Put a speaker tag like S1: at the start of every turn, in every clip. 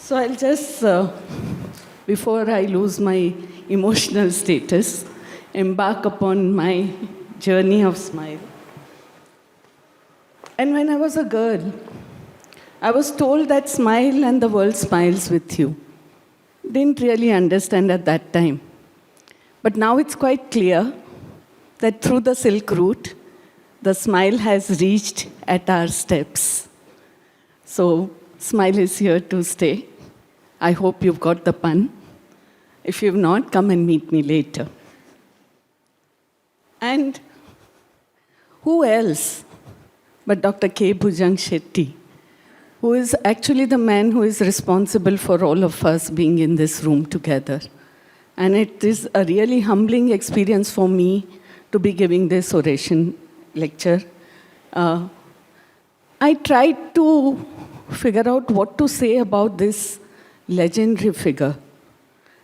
S1: So I'll just, before I lose my emotional status, embark upon my journey of smile. And when I was a girl, I was told that smile and the world smiles with you. Didn't really understand at that time. But now it's quite clear that through the Silk Route, the smile has reached at our steps. So, smile is here to stay. I hope you've got the pun. If you've not, come and meet me later. And who else but Dr. K. Bhujang Shetty, who is actually the man who is responsible for all of us being in this room together. And it is a really humbling experience for me to be giving this oration lecture. I tried to figure out what to say about this legendary figure.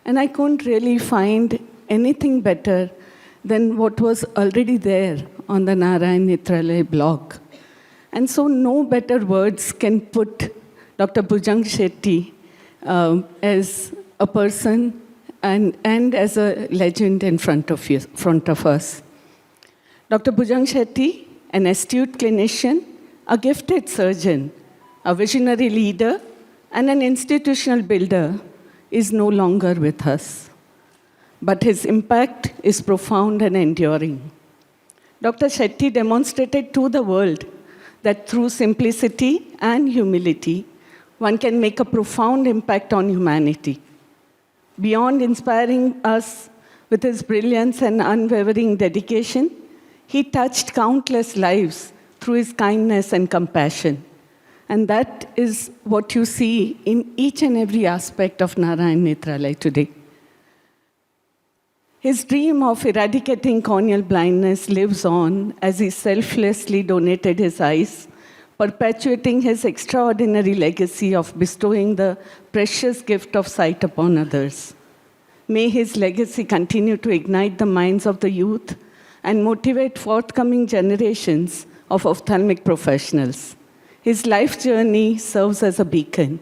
S1: And I couldn't really find anything better than what was already there on the Narayan Netralaya blog. And so no better words can put Dr. Bhujang Shetty as a person and as a legend in front of us. Dr. Bhujang Shetty, an astute clinician, a gifted surgeon, a visionary leader, and an institutional builder, is no longer with us. But his impact is profound and enduring. Dr. Shetty demonstrated to the world that through simplicity and humility, one can make a profound impact on humanity. Beyond inspiring us with his brilliance and unwavering dedication, he touched countless lives through his kindness and compassion. And that is what you see in each and every aspect of Narayan Netralaya today. His dream of eradicating corneal blindness lives on as he selflessly donated his eyes, perpetuating his extraordinary legacy of bestowing the precious gift of sight upon others. May his legacy continue to ignite the minds of the youth and motivate forthcoming generations of ophthalmic professionals. His life journey serves as a beacon,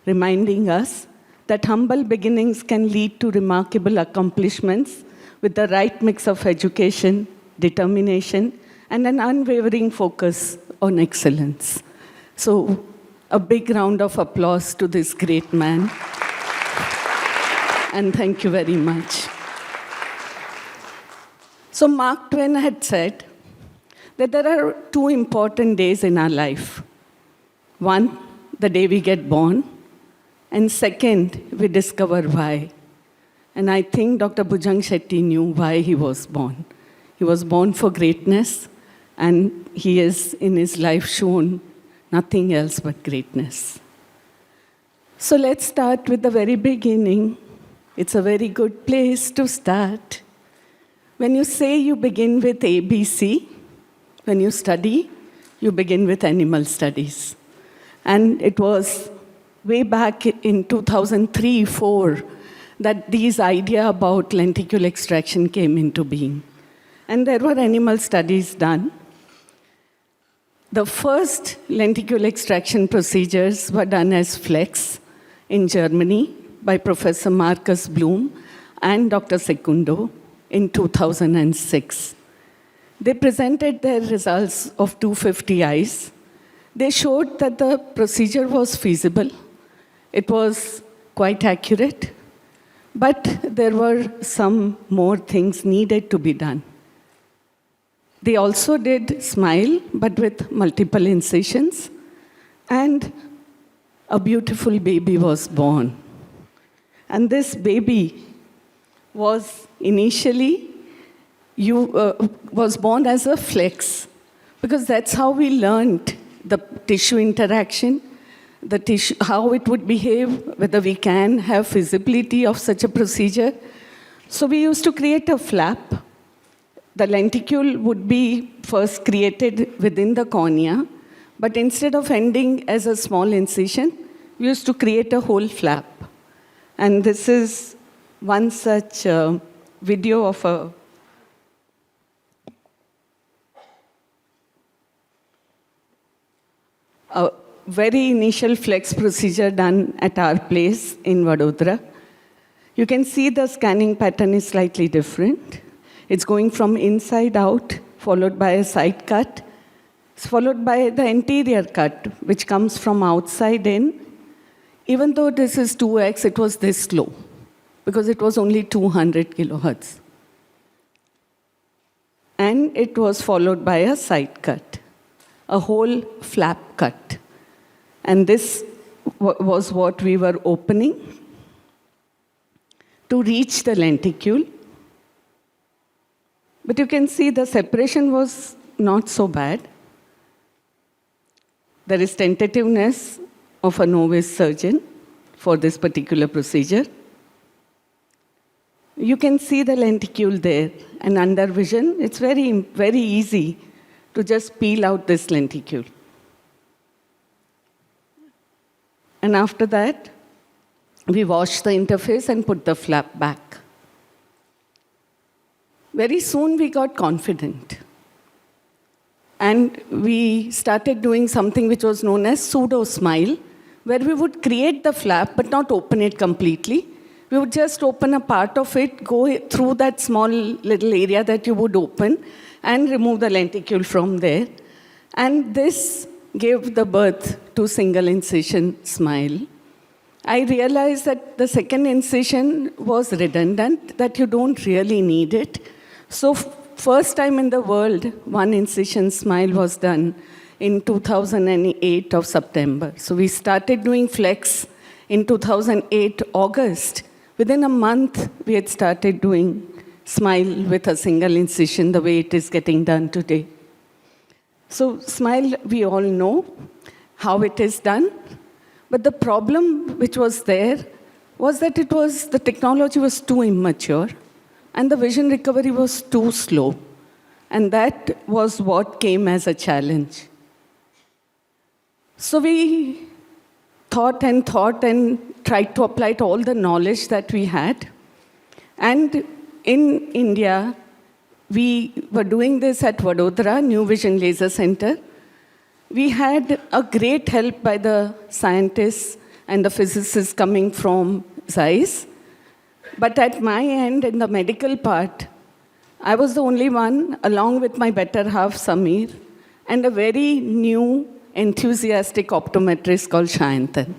S1: reminding us that humble beginnings can lead to remarkable accomplishments with the right mix of education, determination, and an unwavering focus on excellence. So, a big round of applause to this great man. And thank you very much. So, Mark Twain had said that there are two important days in our life. One, the day we get born, and second, we discover why. And I think Dr. Bhujang Shetty knew why he was born. He was born for greatness, and he has in his life shown nothing else but greatness. So let's start with the very beginning. It's a very good place to start. When you say you begin with ABC, when you study, you begin with animal studies. And it was way back in 2003-04 that these idea about lenticule extraction came into being. And there were animal studies done. The first lenticule extraction procedures were done as flex in Germany by Professor Marcus Blum and Dr. Secundo in 2006. They presented their results of 250 eyes. They showed that the procedure was feasible. It was quite accurate, but there were some more things needed to be done. They also did smile, but with multiple incisions, and a beautiful baby was born. And this baby was initially was born as a flex, because that's how we learned the tissue interaction, the tissue, how it would behave, whether we can have feasibility of such a procedure. So we used to create a flap. The lenticule would be first created within the cornea, but instead of ending as a small incision, we used to create a whole flap. And this is one such video of a very initial flex procedure done at our place in Vadodara. You can see the scanning pattern is slightly different. It's going from inside out, followed by a side cut, followed by the anterior cut, which comes from outside in. Even though this is 2x, it was this slow, because it was only 200 kilohertz. And it was followed by a side cut, a whole flap cut. And this was what we were opening to reach the lenticule. But you can see the separation was not so bad. There is tentativeness of a novice surgeon for this particular procedure. You can see the lenticule there, and under vision, it's very, very easy to just peel out this lenticule. And after that, we wash the interface and put the flap back. Very soon we got confident. And we started doing something which was known as pseudo-smile, where we would create the flap but not open it completely. We would just open a part of it, go through that small little area that you would open, and remove the lenticule from there. And this gave the birth to single incision smile. I realized that the second incision was redundant, that you don't really need it. So first time in the world, one incision smile was done in 2008 of September. So we started doing flex in 2008 August. Within a month, we had started doing smile with a single incision the way it is getting done today. So smile, we all know how it is done. But the problem which was there was that the technology was too immature and the vision recovery was too slow. And that was what came as a challenge. So we thought and tried to apply to all the knowledge that we had. And in India, we were doing this at Vadodara, New Vision Laser Center. We had a great help by the scientists and the physicists coming from Zeiss. But at my end, in the medical part, I was the only one, along with my better half, Samir, and a very new, enthusiastic optometrist called Shayantan.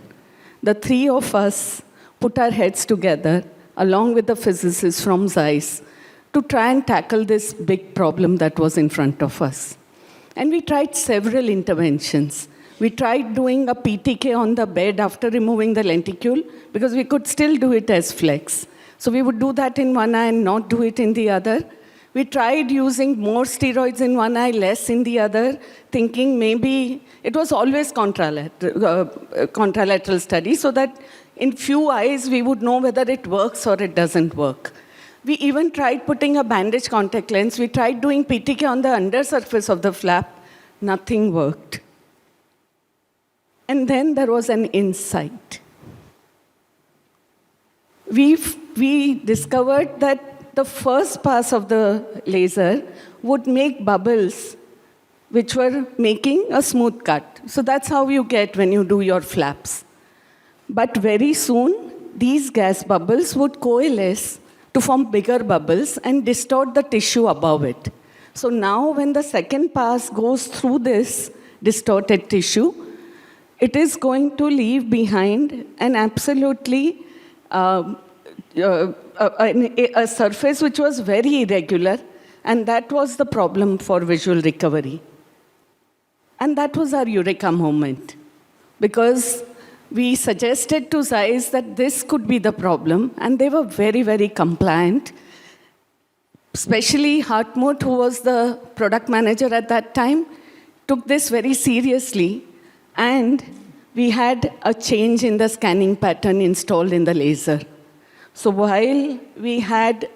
S1: The three of us put our heads together, along with the physicists from Zeiss, to try and tackle this big problem that was in front of us. And we tried several interventions. We tried doing a PTK on the bed after removing the lenticule, because we could still do it as flex. So we would do that in one eye and not do it in the other. We tried using more steroids in one eye, less in the other, thinking maybe it was always contralateral study, so that in few eyes we would know whether it works or it doesn't work. We even tried putting a bandage contact lens. We tried doing PTK on the undersurface of the flap. Nothing worked. And then there was an insight. We discovered that the first pass of the laser would make bubbles which were making a smooth cut. So that's how you get when you do your flaps. But very soon, these gas bubbles would coalesce to form bigger bubbles and distort the tissue above it. So now when the second pass goes through this distorted tissue, it is going to leave behind an absolutely a surface which was very irregular, and that was the problem for visual recovery. And that was our eureka moment, because we suggested to Zeiss that this could be the problem, and they were very, very compliant. Especially Hartmut, who was the product manager at that time, took this very seriously, and we had a change in the scanning pattern installed in the laser. So while we had,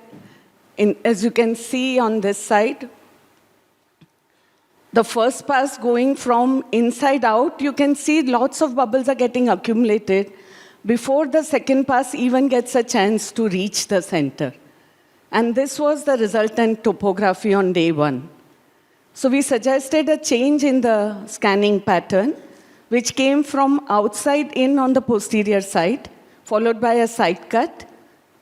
S1: as you can see on this side, the first pass going from inside out, you can see lots of bubbles are getting accumulated before the second pass even gets a chance to reach the center. And this was the resultant topography on day one. So we suggested a change in the scanning pattern, which came from outside in on the posterior side, followed by a side cut.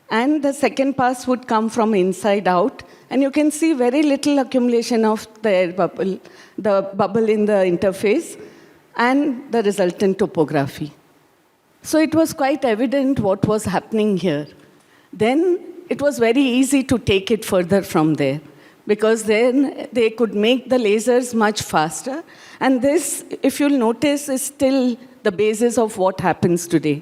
S1: And the second pass would come from inside out. And you can see very little accumulation of the air bubble, the bubble in the interface, and the resultant topography. So it was quite evident what was happening here. Then it was very easy to take it further from there, because then they could make the lasers much faster. And this, if you'll notice, is still the basis of what happens today.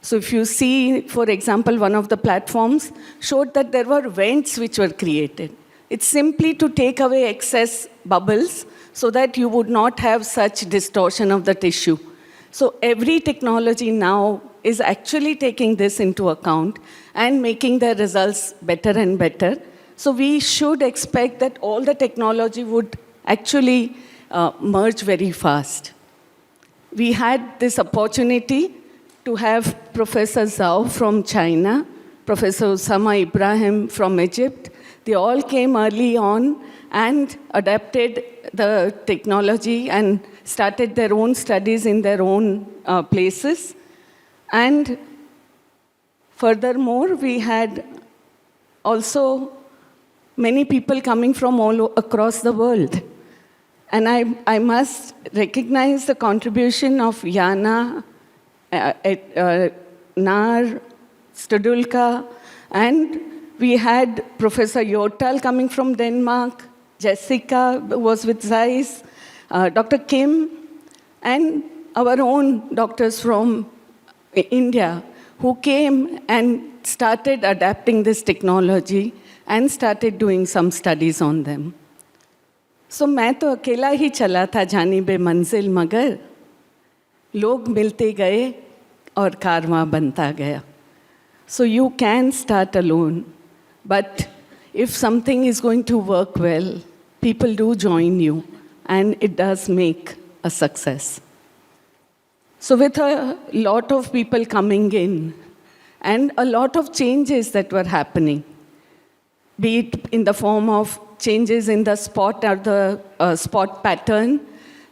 S1: So if you see, for example, one of the platforms showed that there were vents which were created. It's simply to take away excess bubbles so that you would not have such distortion of the tissue. So every technology now is actually taking this into account and making the results better and better. So we should expect that all the technology would actually merge very fast. We had this opportunity to have Professor Zhao from China, Professor Osama Ibrahim from Egypt. They all came early on and adapted the technology and started their own studies in their own places. And furthermore, we had also many people coming from all across the world. And I must recognize the contribution of Jana, Nar, Studulka, and we had Professor Jortal coming from Denmark, Jessica was with Zeiss, Dr. Kim, and our own doctors from India who came and started adapting this technology and started doing some studies on them. So मैं तो अकेला ही चला था जानिबे मंजिल, मगर लोग मिलते गए और कारवां बनता गया. So you can start alone, but if something is going to work well, people do join you, and it does make a success. So with a lot of people coming in, and a lot of changes that were happening, be it in the form of changes in the spot or the spot pattern,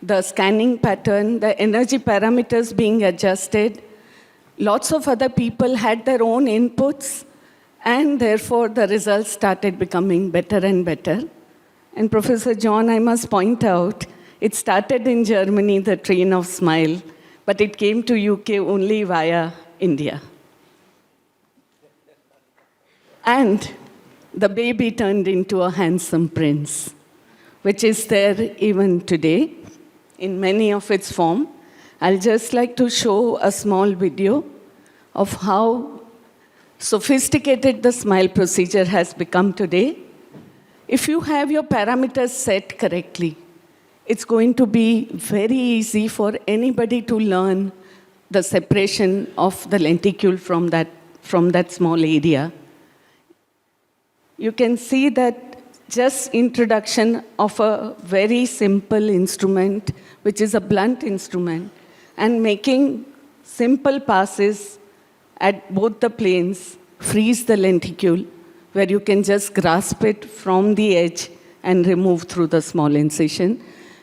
S1: the scanning pattern, the energy parameters being adjusted. Lots of other people had their own inputs, and therefore the results started becoming better and better. And Professor John, I must point out, it started in Germany, the train of smile, but it came to UK only via India. And the baby turned into a handsome prince, which is there even today in many of its form. I'll just like to show a small video of how sophisticated the smile procedure has become today. If you have your parameters set correctly, it's going to be very easy for anybody to learn the separation of the lenticule from that small area. You can see that just introduction of a very simple instrument, which is a blunt instrument, and making simple passes at both the planes, frees the lenticule, where you can just grasp it from the edge and remove through the small incision.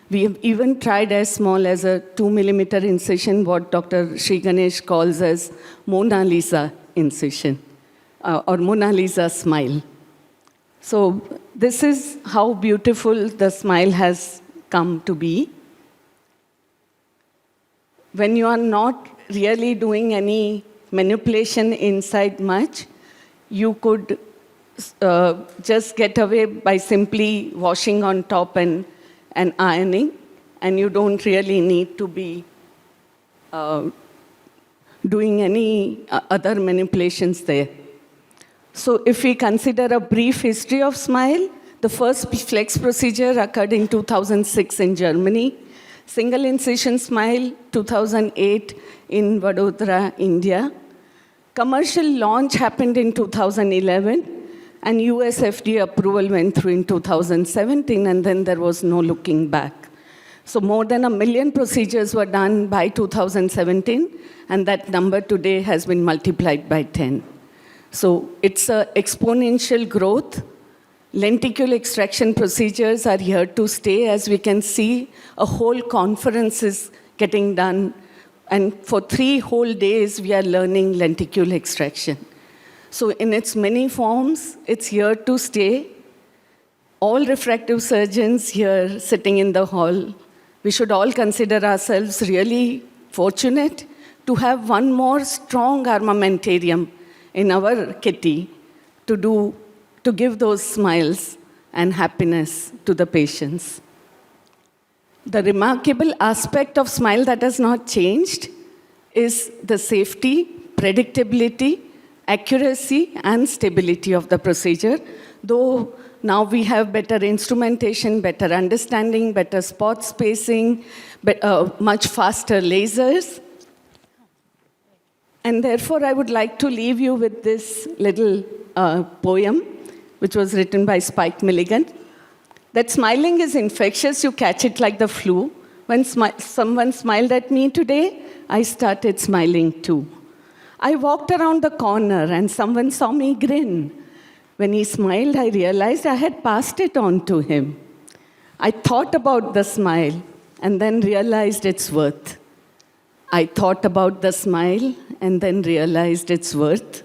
S1: We have even tried as small as a 2-millimeter incision, what Dr. Sri Ganesh calls as Mona Lisa incision, or Mona Lisa smile. So this is how beautiful the smile has come to be. When you are not really doing any manipulation inside much, you could just get away by simply washing on top and ironing, and you don't really need to be doing any other manipulations there. So if we consider a brief history of smile, the first flex procedure occurred in 2006 in Germany. Single incision smile, 2008 in Vadodara, India. Commercial launch happened in 2011, and US FDA approval went through in 2017, and then there was no looking back. So more than 1 million procedures were done by 2017, and that number today has been multiplied by 10. So it's an exponential growth. Lenticule extraction procedures are here to stay. As we can see, a whole conference is getting done. And for 3 whole days, we are learning lenticule extraction. So in its many forms, it's here to stay. All refractive surgeons here sitting in the hall, we should all consider ourselves really fortunate to have one more strong armamentarium in our kitty to give those smiles and happiness to the patients. The remarkable aspect of smile that has not changed is the safety, predictability, accuracy, and stability of the procedure, though now we have better instrumentation, better understanding, better spot spacing, much faster lasers. And therefore, I would like to leave you with this little poem, which was written by Spike Milligan, that smiling is infectious, you catch it like the flu. When someone smiled at me today, I started smiling too. I walked around the corner and someone saw me grin. When he smiled, I realized I had passed it on to him. I thought about the smile and then realized its worth. I thought about the smile and then realized its worth.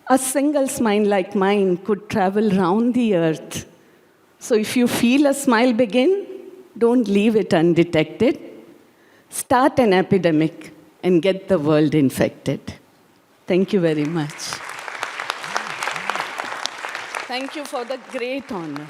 S1: A single smile like mine could travel round the earth. So if you feel a smile begin, don't leave it undetected. Start an epidemic and get the world infected. Thank you very much. Thank you for the great honor.